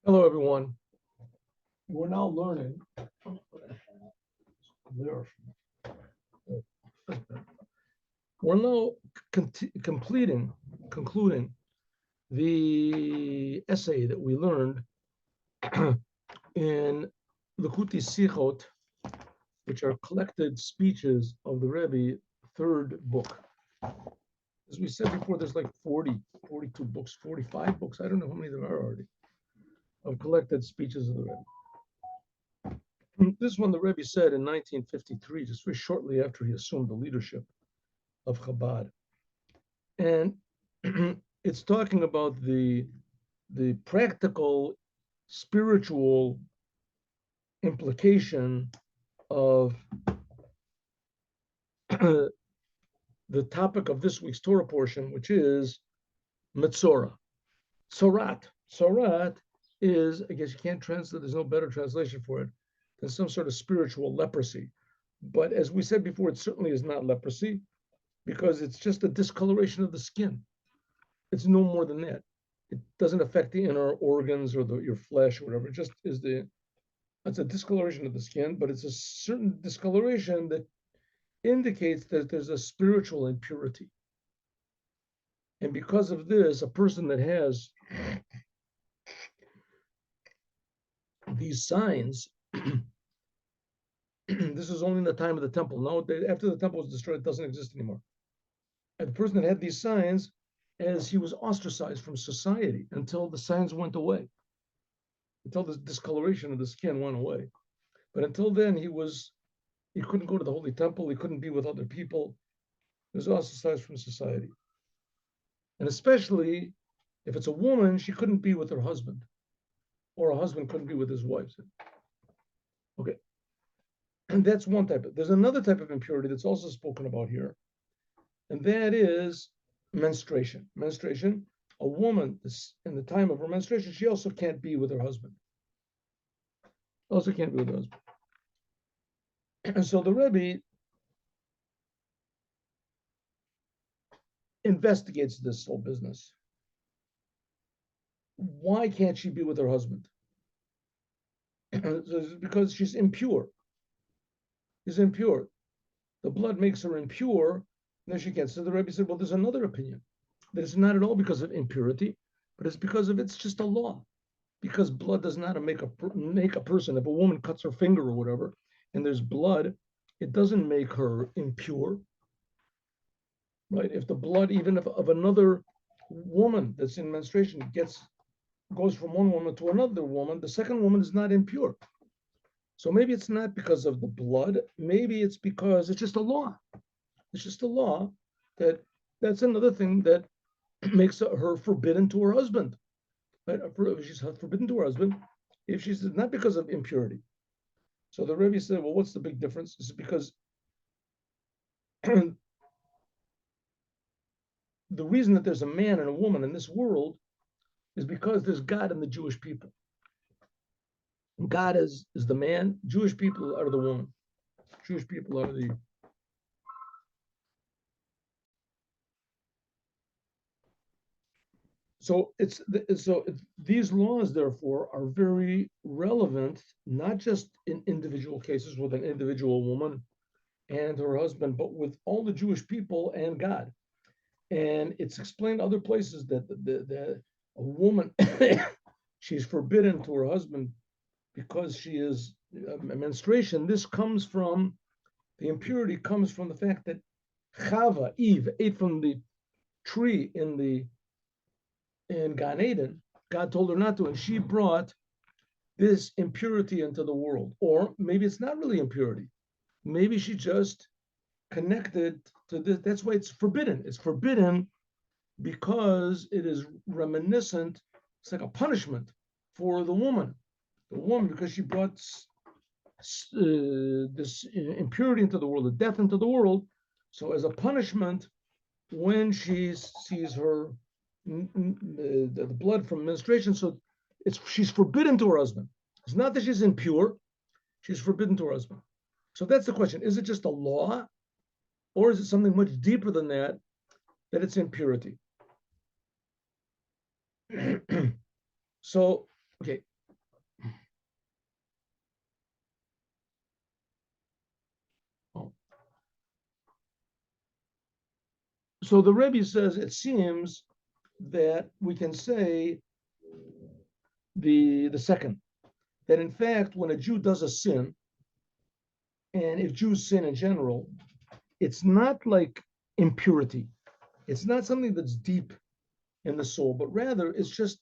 Hello, everyone. We're now learning. We're now concluding the essay that we learned in Likuti Sichot, which are collected speeches of the Rebbe, third book. As we said before, there's like 40, 42 books, 45 books. I don't know how many there are already of collected speeches of the Rebbe. This one the Rebbe said in 1953, just very shortly after he assumed the leadership of Chabad. And it's talking about the practical spiritual implication of the topic of this week's Torah portion, which is Metzora. Tzorat is, I guess you can't translate, there's no better translation for it than some sort of spiritual leprosy. But as we said before, it certainly is not leprosy because it's just a discoloration of the skin. It's no more than that. It doesn't affect the inner organs or your flesh or whatever. It just is it's a discoloration of the skin, but it's a certain discoloration that indicates that there's a spiritual impurity. And because of this, a person that has these signs, this is only in the time of the temple. Now, after the temple was destroyed, it doesn't exist anymore. And the person that had these signs, as he was ostracized from society until the signs went away, until the discoloration of the skin went away. But until then, he couldn't go to the Holy Temple, he couldn't be with other people. He was ostracized from society. And especially if it's a woman, she couldn't be with her husband, or a husband couldn't be with his wife. Okay. And that's one type. There's another type of impurity that's also spoken about here, and that is menstruation. Menstruation, a woman in the time of her menstruation, she also can't be with her husband. Also can't be with her husband. And so the Rebbe investigates this whole business. Why can't she be with her husband? Because she's impure. She's impure. The blood makes her impure, and then she can't. So the Rebbe said, well, there's another opinion, that it's not at all because of impurity, but it's because of it's just a law. Because blood does not make a person. If a woman cuts her finger or whatever, and there's blood, it doesn't make her impure, right? If the blood, even if of another woman that's in menstruation goes from one woman to another woman, the second woman is not impure. So maybe it's not because of the blood. Maybe it's because it's just a law. It's just a law that's another thing that makes her forbidden to her husband. Right? She's forbidden to her husband if she's not because of impurity. So the Rebbe said, well, what's the big difference? This is because the reason that there's a man and a woman in this world is because there's God in the Jewish people. God is the man, Jewish people are the woman. Jewish people are the these laws therefore are very relevant, not just in individual cases with an individual woman and her husband, but with all the Jewish people and God. And it's explained other places that a woman she's forbidden to her husband because she is menstruation. This comes from the impurity comes from the fact that Chava, Eve, ate from the tree in Gan Eden. God told her not to, and she brought this impurity into the world. Or maybe it's not really impurity. Maybe she just connected to this. That's why it's forbidden. It's forbidden because it is reminiscent. It's like a punishment for the woman. The woman, because she brought this impurity into the world, the death into the world. So as a punishment, when she sees her the blood from menstruation, so she's forbidden to her husband. It's not that she's impure; she's forbidden to her husband. So that's the question: is it just a law, or is it something much deeper than that? That it's impurity. So, okay, So the Rebbe says it seems that we can say the second, that in fact, when a Jew does a sin, and if Jews sin in general, it's not like impurity. It's not something that's deep in the soul, but rather it's just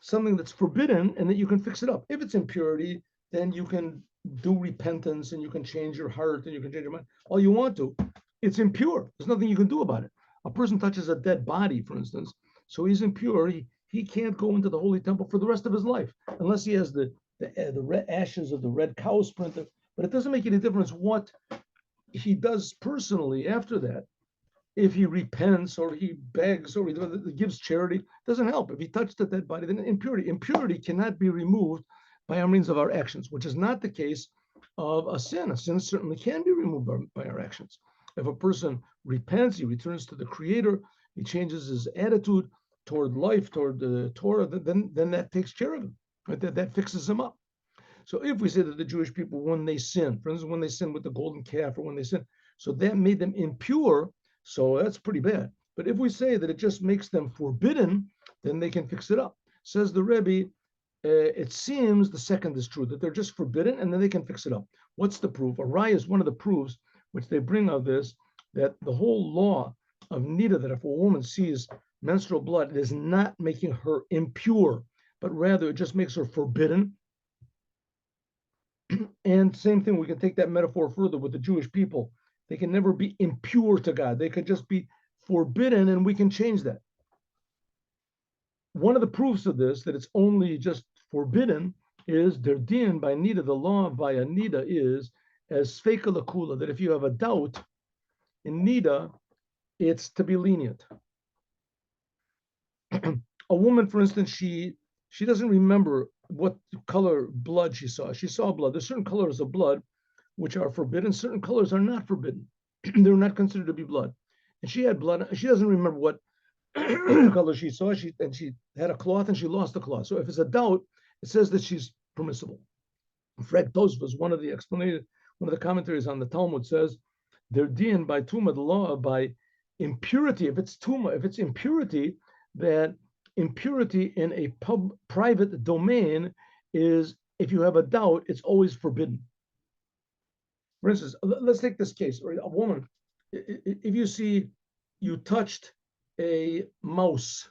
something that's forbidden and that you can fix it up. If it's impurity, then you can do repentance and you can change your heart and you can change your mind all you want to. It's impure. There's nothing you can do about it. A person touches a dead body, for instance, so he's impure. He can't go into the holy temple for the rest of his life unless he has the red ashes of the red cow sprinter. But it doesn't make any difference what he does personally after that. If he repents or he begs or he gives charity, it doesn't help. If he touched a dead body, then impurity cannot be removed by our means of our actions, which is not the case of a sin. A sin certainly can be removed by our actions. If a person repents, he returns to the Creator, he changes his attitude toward life, toward the Torah, then that takes care of him. Right? That fixes him up. So if we say that the Jewish people, when they sin, for instance, when they sin with the golden calf or when they sin, so that made them impure, so that's pretty bad. But if we say that it just makes them forbidden, then they can fix it up. Says the Rebbe, it seems the second is true, that they're just forbidden and then they can fix it up. What's the proof? A raya is one of the proofs which they bring of this, that the whole law of nida, that if a woman sees menstrual blood, it is not making her impure, but rather it just makes her forbidden. And same thing, we can take that metaphor further with the Jewish people. They can never be impure to God. They could just be forbidden, and we can change that. One of the proofs of this, that it's only just forbidden, is der din by nida, the law by a nida is as sfeika lakula, that if you have a doubt in nida, it's to be lenient. A woman, for instance, she doesn't remember what color blood she saw. She saw blood. There's certain colors of blood which are forbidden. Certain colors are not forbidden. They're not considered to be blood. And she had blood. She doesn't remember what color she saw. She had a cloth and she lost the cloth. So if it's a doubt, it says that she's permissible. Fred Tosfos, one of the commentaries on the Talmud says, they're din by tuma, the law by impurity. If it's tuma, if it's impurity, that impurity in a private domain is, if you have a doubt, it's always forbidden. For instance, let's take this case, or a woman, if you see you touched a mouse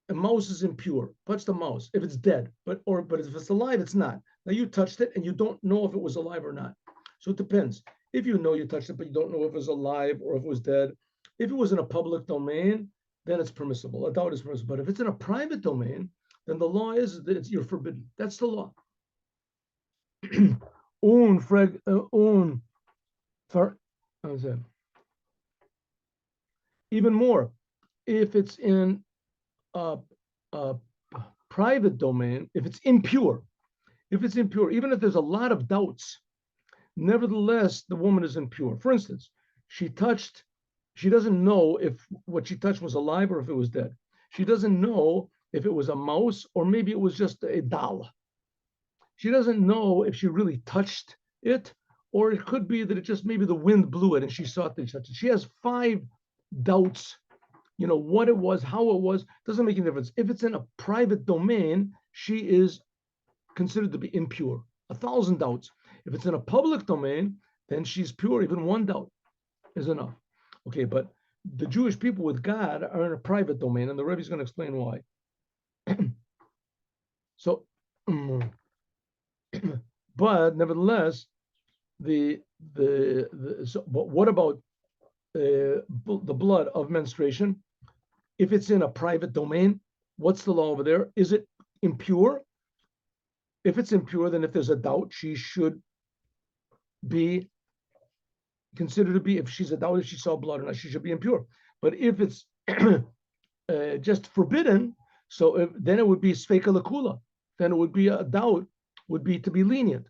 is impure. Touch the mouse if it's dead, but if it's alive, it's not. Now you touched it and you don't know if it was alive or not. So it depends. If you know you touched it, but you don't know if it was alive or if it was dead. If it was in a public domain, then it's permissible. A doubt is permissible. But if it's in a private domain, then the law is that you're forbidden. That's the law. Even more, if it's in a private domain, if it's impure, even if there's a lot of doubts, nevertheless, the woman is impure. For instance, she doesn't know if what she touched was alive or if it was dead. She doesn't know if it was a mouse or maybe it was just a doll. She doesn't know if she really touched it, or it could be that it just maybe the wind blew it and she saw it and touched it. She has 5 doubts, what it was, how it was, doesn't make any difference. If it's in a private domain, she is considered to be impure. 1,000 doubts. If it's in a public domain, then she's pure. Even 1 doubt is enough. Okay, but the Jewish people with God are in a private domain, and the Rebbe is going to explain why. So, but nevertheless, but what about the blood of menstruation? If it's in a private domain, what's the law over there? Is it impure? If it's impure, then if there's a doubt, she should be considered to be, if she's a doubt if she saw blood or not, she should be impure. But if it's just forbidden, so then it would be sfeika lakula. Then it would be a doubt, would be to be lenient.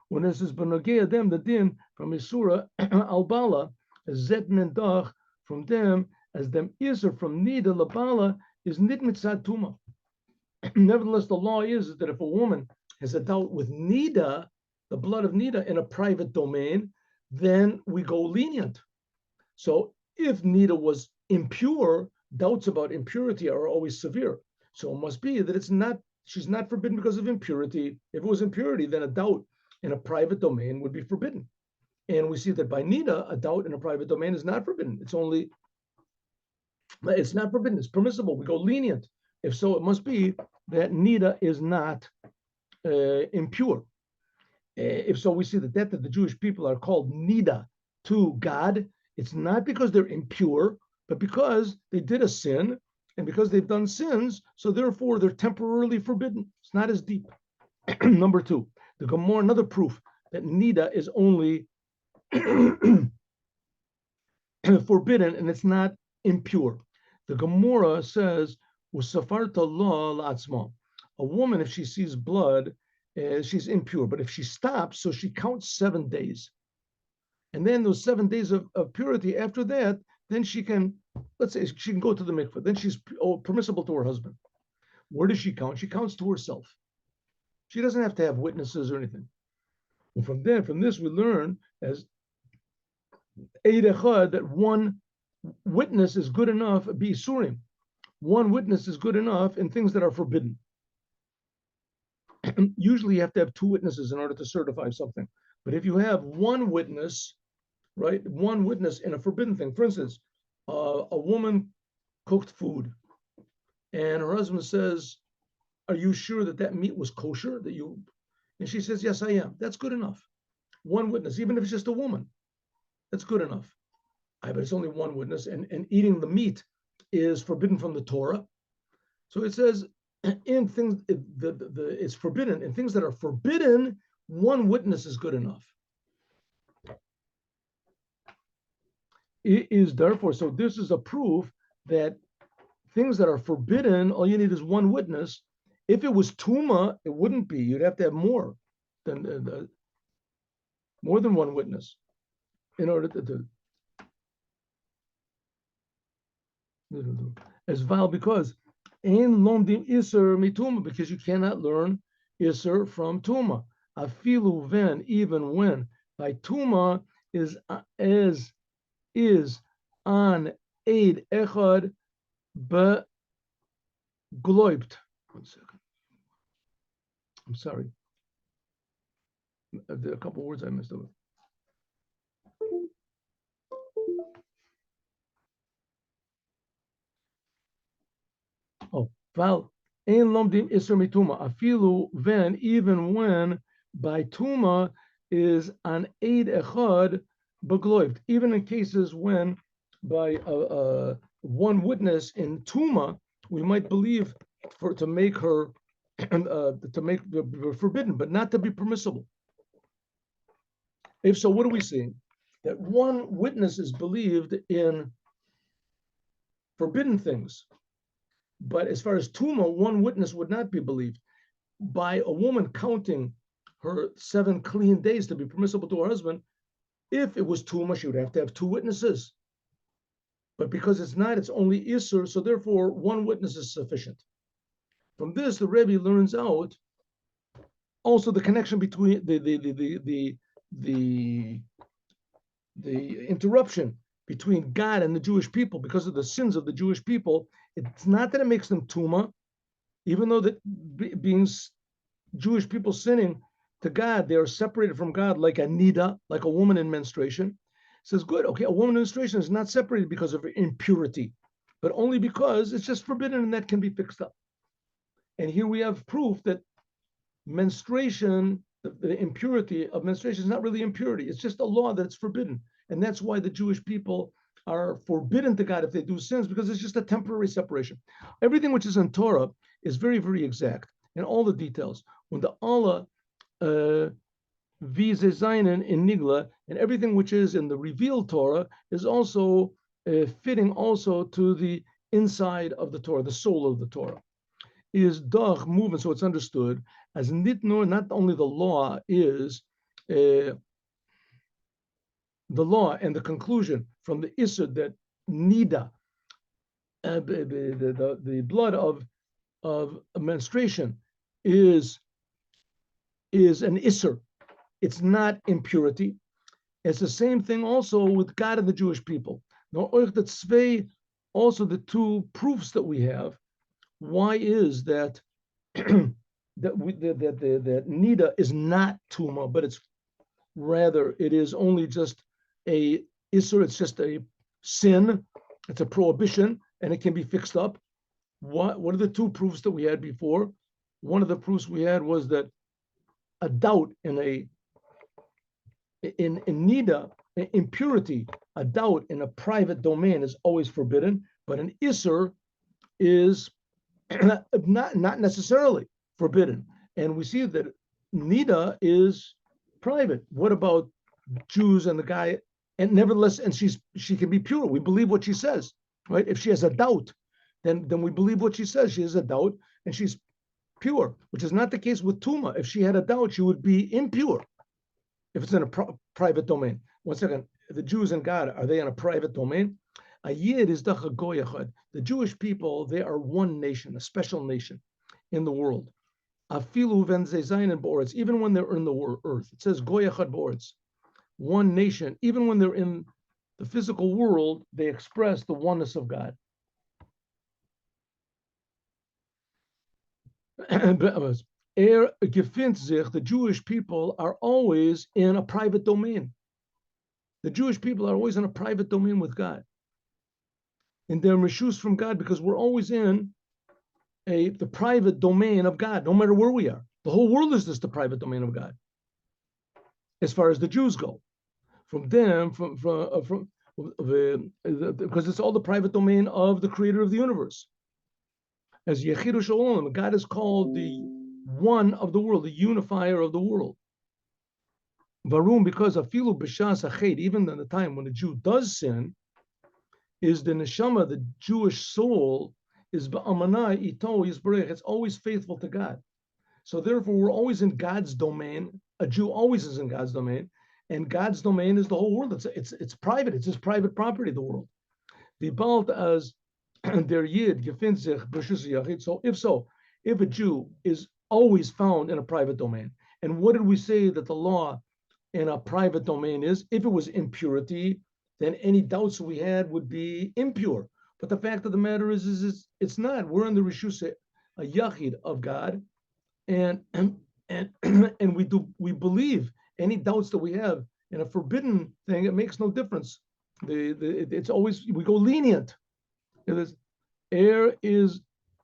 When this is benogea them, the din from Isura al bala, zet mendach from them, as them iser from nida labala is nit mitzad tuma. Nevertheless, the law is that if a woman has a doubt with nida, the blood of nida in a private domain, then we go lenient. So If Nida was impure, doubts about impurity are always severe. So it must be that she's not forbidden because of impurity. If it was impurity, then a doubt in a private domain would be forbidden. And we see that by Nida, a doubt in a private domain is not forbidden. It's not forbidden. It's permissible. We go lenient. If so, it must be that Nida is not impure. If so, we see that the Jewish people are called Nida to God. It's not because they're impure, but because they did a sin, and because they've done sins, so therefore they're temporarily forbidden. It's not as deep. Number two, the Gemara, another proof that Nida is only forbidden and it's not impure. The Gemara says, "Usafarta law la'atzma." A woman, if she sees blood, she's impure. But if she stops, so she counts 7 days. And then those 7 days of purity, after that, then she can, let's say, she can go to the mikveh. Then she's permissible to her husband. Where does she count? She counts to herself. She doesn't have to have witnesses or anything. And from this, we learn as Eid Echad that one witness is good enough, be surim. One witness is good enough in things that are forbidden. Usually you have to have 2 witnesses in order to certify something. But if you have one witness, right, one witness in a forbidden thing, for instance, a woman cooked food and her husband says, "Are you sure that meat was kosher?" And she says, "Yes, I am." That's good enough. One witness, even if it's just a woman, that's good enough. But it's only one witness, and eating the meat is forbidden from the Torah. So it says in things it's forbidden. In things that are forbidden, one witness is good enough. It is therefore, so this is a proof that things that are forbidden, all you need is one witness. If it was tuma, it wouldn't be. You'd have to have more than one witness in order to as val, because in lomdim iser mituma, because you cannot learn iser from tuma. Afilu ven, even when by tuma is on aid echad be gloibt. 1 second. I'm sorry. There are a couple words I missed over. Oh, val ein lomdim iser mituma. Afilu ven, even when by tuma is an aid echad begloibt. Even in cases when by one witness in tuma, we might believe to make her to make the forbidden, but not to be permissible. If so, what are we seeing? That one witness is believed in forbidden things, but as far as tuma, one witness would not be believed. By a woman counting her 7 clean days to be permissible to her husband, if it was tuma, she would have to have 2 witnesses. But because it's not, it's only isur, so therefore one witness is sufficient. From this, the Rebbe learns out also the connection between the interruption between God and the Jewish people because of the sins of the Jewish people. It's not that it makes them tuma, even though that being Jewish people sinning to God, they are separated from God like a nida, like a woman in menstruation. It says, good, okay, a woman in menstruation is not separated because of impurity, but only because it's just forbidden and that can be fixed up. And here we have proof that menstruation, the impurity of menstruation is not really impurity. It's just a law that it's forbidden. And that's why the Jewish people are forbidden to God if they do sins, because it's just a temporary separation. Everything which is in Torah is very, very exact in all the details. When the Allah Vizezainen in Nigla, and everything which is in the revealed Torah is also fitting also to the inside of the Torah, the soul of the Torah. Is doch movement, so it's understood as nitnur, not only the law is the law and the conclusion from the isur that nida, the blood of menstruation is an isur. It's not impurity. It's the same thing also with God and the Jewish people. No, the tzvei, also the two proofs that we have. Why is that that nida is not tuma, but it's rather it is only just a isur. It's just a sin. It's a prohibition, and it can be fixed up. What are the two proofs that we had before? One of the proofs we had was that a doubt in nida, impurity, a doubt in a private domain is always forbidden, but an isur is not necessarily forbidden. And we see that nida is private. What about Jews and the guy? And nevertheless, and she can be pure. We believe what she says, right? If she has a doubt, then we believe what she says. She has a doubt and she's pure, which is not the case with Tuma. If she had a doubt, she would be impure if it's in a private domain. One second, the Jews and God, are they in a private domain? A yid is the chagoyachad. The Jewish people, they are one nation, a special nation in the world. Afilu ven zezayin and boretz, even when they're in the earth. It says goyachad boretz, one nation. Even when they're in the physical world, they express the oneness of God. The Jewish people are always in a private domain. The Jewish people are always in a private domain with God. And they're reshus from God because we're always in the private domain of God, no matter where we are. The whole world is just the private domain of God, as far as the Jews go. From them, because it's all the private domain of the creator of the universe. As Yechidu Shalom, God is called the one of the world, the unifier of the world. Varum, because afilu b'shas ached, even in the time when a Jew does sin, is the neshama, the Jewish soul, is ba'amanai ito yisbarech. It's always faithful to God. So therefore, we're always in God's domain. A Jew always is in God's domain, and God's domain is the whole world. It's private. It's his private property, the world. The balt as their yid gefindt sich b'shus yachid. So, if a Jew is always found in a private domain, and what did we say that the law in a private domain is? If it was impurity, then any doubts we had would be impure. But the fact of the matter is it's not. We're in the reshus a yachid of God, and and we believe any doubts that we have in a forbidden thing, it makes no difference. It's always, we go lenient. Air is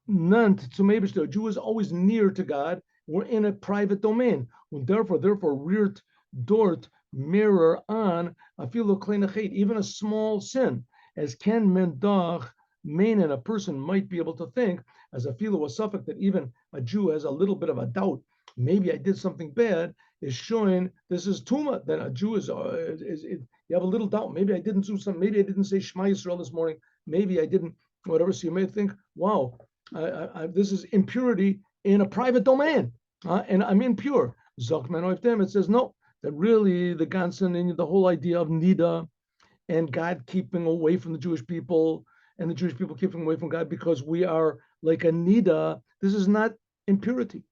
none to maybe a Jew is always near to God. We're in a private domain. Therefore, rirt dort mirror on afilu kleinachet, even a small sin, as ken mendach main, and a person might be able to think as a afilu a suffix that even a Jew has a little bit of a doubt. Maybe I did something bad, is showing this is tuma. Then a Jew is you have a little doubt. Maybe I didn't do something. Maybe I didn't say Shema Yisrael this morning. Maybe I didn't, whatever. So you may think, wow, this is impurity in a private domain, and I'm impure. Zokman oiftem. It says no, that really the ganzen and the whole idea of nida and God keeping away from the Jewish people and the Jewish people keeping away from God because we are like a nida. This is not impurity.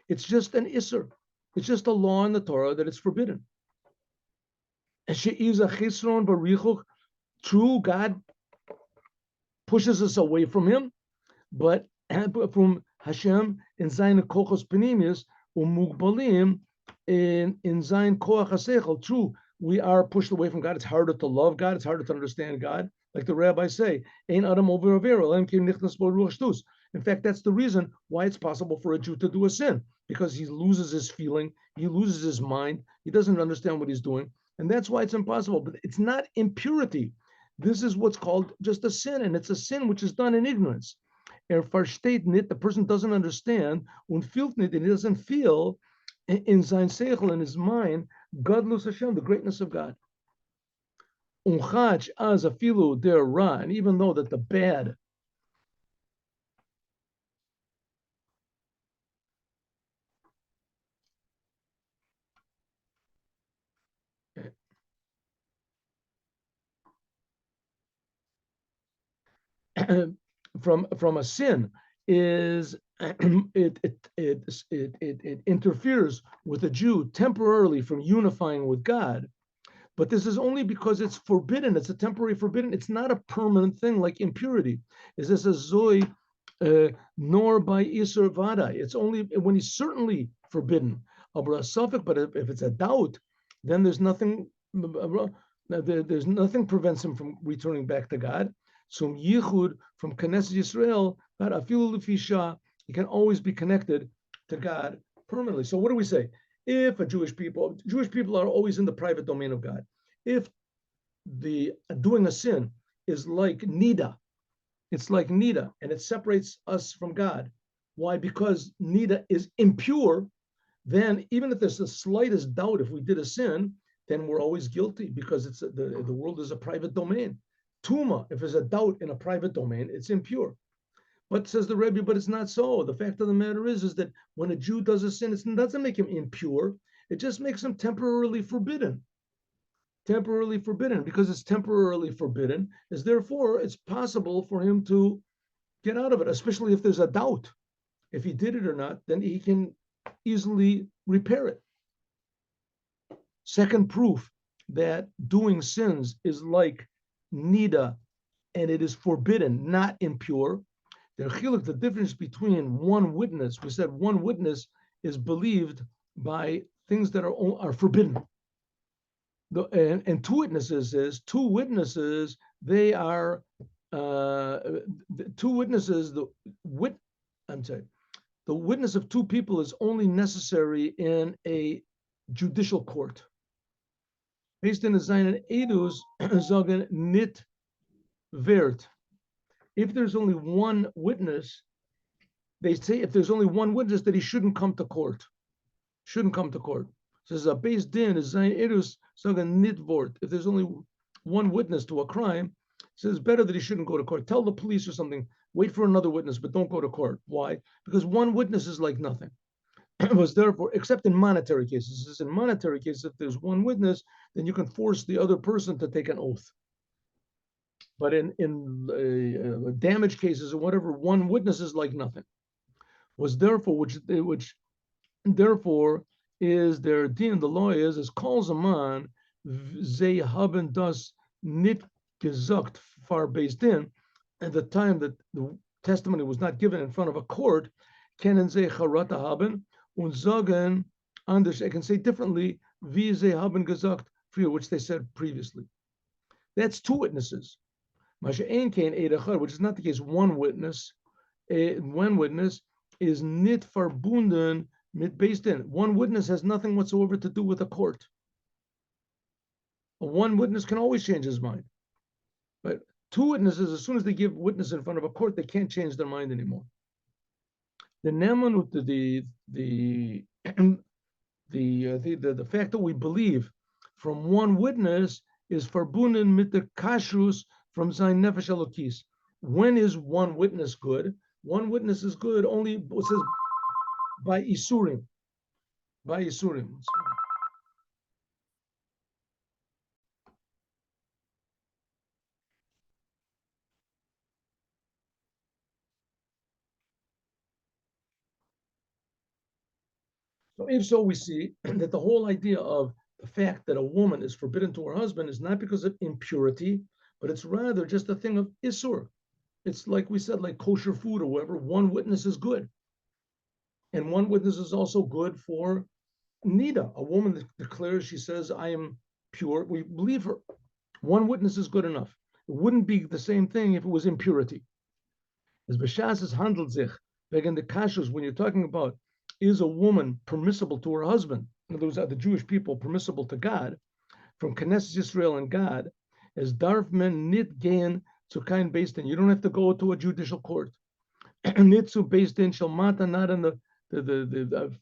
It's just an isser. It's just a law in the Torah that it's forbidden. True, God pushes us away from Him, but from Hashem in Zayin Kochos Penimius Umugbalim in Zayin Koach HaSeichel. True, we are pushed away from God. It's harder to love God. It's harder to understand God. Like the rabbis say, Ein Adam over Avera, Elam Kim Nichnas Bo Ruach Shtus. In fact, that's the reason why it's possible for a Jew to do a sin, because he loses his feeling, he loses his mind, he doesn't understand what he's doing, and that's why it's impossible. But it's not impurity. This is what's called just a sin, and it's a sin which is done in ignorance. Versteht nicht, the person doesn't understand, und fühlt nicht, and he doesn't feel in sein Seichel, in his mind, Godless Hashem, the greatness of God. Unchach as afilu der ra, and even though that the bad from a sin is it interferes with a Jew temporarily from unifying with God. But this is only because it's forbidden. It's a temporary forbidden. It's not a permanent thing like impurity. Is this a zoe, nor by isur vada? It's only when he's certainly forbidden. But if it's a doubt, then there's nothing. There's nothing prevents him from returning back to God. So yichud from Knesset Yisrael, God afilu lefisha, he can always be connected to God permanently. So what do we say? If Jewish people are always in the private domain of God. If the doing a sin is like nida, it's like nida, and it separates us from God. Why? Because nida is impure. Then even if there's the slightest doubt if we did a sin, then we're always guilty because it's the world is a private domain. Tuma, if there's a doubt in a private domain, it's impure. But says the Rebbe, but it's not so. The fact of the matter is that when a Jew does a sin, it doesn't make him impure. It just makes him temporarily forbidden. Temporarily forbidden. Because it's temporarily forbidden, is therefore it's possible for him to get out of it, especially if there's a doubt. If he did it or not, then he can easily repair it. Second proof that doing sins is like nida and it is forbidden, not impure. The difference between one witness, we said one witness is believed by things that are forbidden. And two witnesses, they are two witnesses, the witness of two people is only necessary in a judicial court. Based in the Zion Edus, sagen nit wert. If there's only one witness, they say if there's only one witness that he shouldn't come to court. Shouldn't come to court. Says a base din is Zion Edus sagen nit wort. If there's only one witness to a crime, says better that he shouldn't go to court. Tell the police or something, wait for another witness, but don't go to court. Why? Because one witness is like nothing. Was therefore, except in monetary cases, in monetary cases, if there's one witness, then you can force the other person to take an oath. But in damage cases or whatever, one witness is like nothing. Was therefore, which therefore is their din. The law is calls a man ze haben das nit gesagt far based in at the time that the testimony was not given in front of a court. Kennen ze charata haben und sagen anders. I can say differently wie ze haben gesagt früher, which they said previously. That's two witnesses. Which is not the case. One witness is nit verbunden mit based in. One witness has nothing whatsoever to do with a court. One witness can always change his mind. But two witnesses, as soon as they give witness in front of a court, they can't change their mind anymore. The nemanut, the fact that we believe from one witness is verbunden mit der kashrus from sein nefesh elokis. When is one witness good? One witness is good only, it says, by isurim. By isurim. So if so, we see that the whole idea of the fact that a woman is forbidden to her husband is not because of impurity, but it's rather just a thing of isur. It's like we said, like kosher food or whatever, one witness is good. And one witness is also good for nida. A woman that declares, she says, I am pure, we believe her. One witness is good enough. It wouldn't be the same thing if it was impurity. As Bashas is handelt sich, wegen the kashus, when you're talking about is a woman permissible to her husband? In other words, are the Jewish people permissible to God? From Knesset Israel and God, as darf men nit gehen zu kein based in. You don't have to go to a judicial court. Nit zu based in shalmata, not in the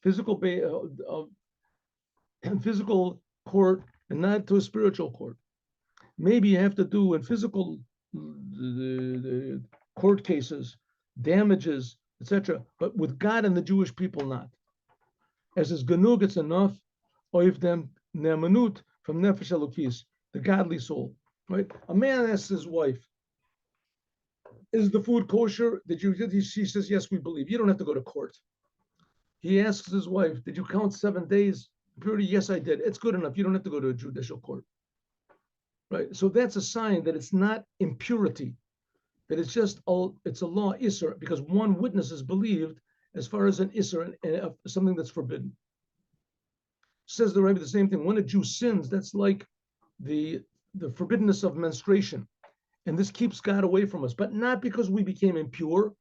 physical physical court and not to a spiritual court. Maybe you have to do in physical the court cases, damages, etc. But with God and the Jewish people, not. As is genug, it's enough. Oiv them ne'amanut from nefesh elokis, the godly soul. Right? A man asks his wife, "Is the food kosher?" She says, "Yes, we believe." You don't have to go to court. He asks his wife, "Did you count 7 days purity?" "Yes, I did." It's good enough. You don't have to go to a judicial court. right? So that's a sign that it's not impurity, that it's a law isser, because one witness is believed as far as an isser and something that's forbidden. Says the Rebbe the same thing. When a Jew sins, that's like the forbiddenness of menstruation, and this keeps God away from us, but not because we became impure,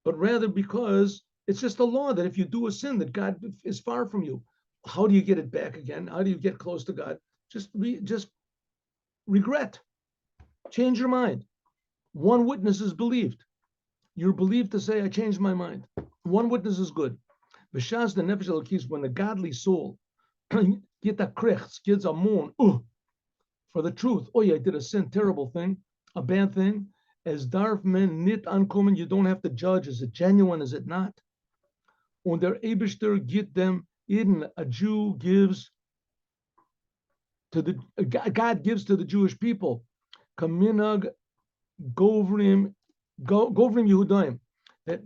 but rather because it's just a law that if you do a sin, that God is far from you. How do you get it back again? How do you get close to God? Just regret. Change your mind. One witness is believed. You're believed to say, I changed my mind. One witness is good. B'shas the nefesh elokis, when the godly soul get a krech, gives a moan, for the truth. Oh yeah, I did a sin, terrible thing, a bad thing. As darf men nit ankommen, you don't have to judge. Is it genuine? Is it not? Und der Eibishter get them in. A Jew gives to the God gives to the Jewish people. Kaminag govrim Yehudaim. That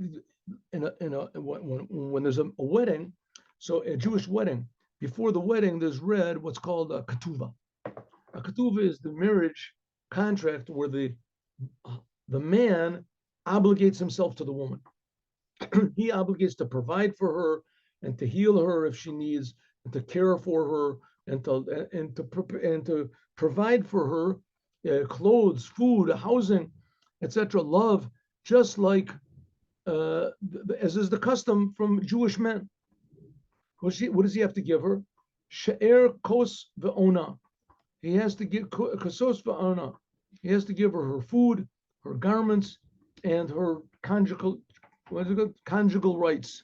when there's a wedding, so a Jewish wedding, before the wedding, there's read what's called a ketuvah. A ketuvah is the marriage contract where the man obligates himself to the woman. He obligates to provide for her and to heal her if she needs, and to care for her, and to provide for her clothes, food, housing, etc., love, just like as is the custom from Jewish men. What does he have to give her? She'er kos ve'ona. He has to give kosos ve'ona. He has to give her food, her garments, and her conjugal rights.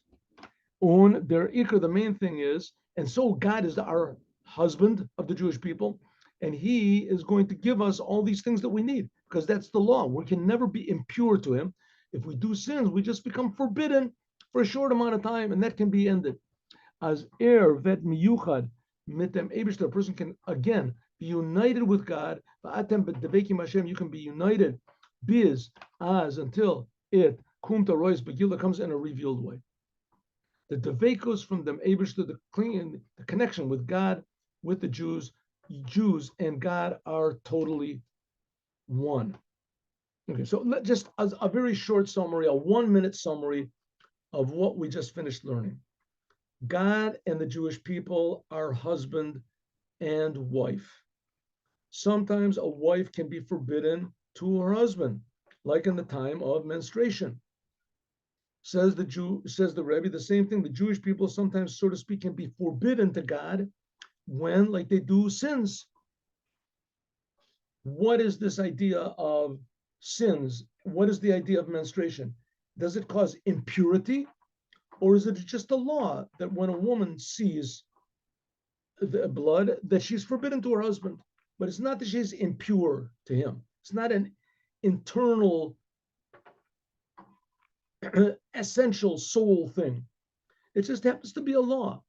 On their ikr, the main thing is, and so God is our husband of the Jewish people, and He is going to give us all these things that we need, because that's the law. We can never be impure to Him. If we do sins, we just become forbidden for a short amount of time, and that can be ended. As vet miyuchad mitem eibishter, a person can again be united with God. You can be united biz as until it kumta rois begila comes in a revealed way. The devekos from them eibishter, the connection with God, with the Jews and God are totally one. Okay, so just as a very short summary, a 1-minute summary of what we just finished learning. God and the Jewish people are husband and wife. Sometimes a wife can be forbidden to her husband, like in the time of menstruation. Says the Rebbe, the same thing. The Jewish people sometimes, so to speak, can be forbidden to God when, like, they do sins. What is this idea of sins? What is the idea of menstruation? Does it cause impurity? Or is it just a law that when a woman sees the blood, that she's forbidden to her husband? But it's not that she's impure to him. It's not an internal, essential soul thing. It just happens to be a law.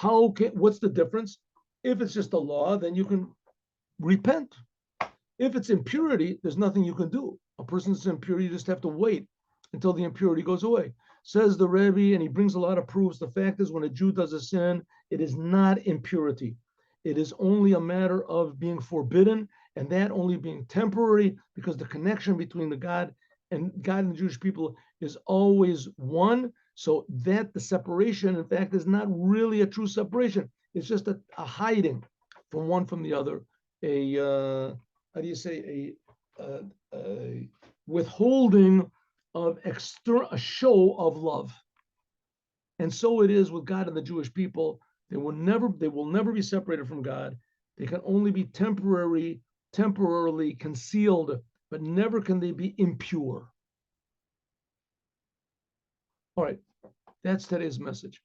What's the difference? If it's just a law, then you can repent. If it's impurity, there's nothing you can do. A person's impure, you just have to wait until the impurity goes away. Says the Rebbe, and he brings a lot of proofs. The fact is, when a Jew does a sin, it is not impurity. It is only a matter of being forbidden, and that only being temporary, because the connection between God and the Jewish people is always one. So that the separation, in fact, is not really a true separation. It's just a hiding from one from the other. A withholding of a show of love. And so it is with God and the Jewish people. They will never be separated from God. They can only be temporarily concealed, but never can they be impure. All right, that's today's message.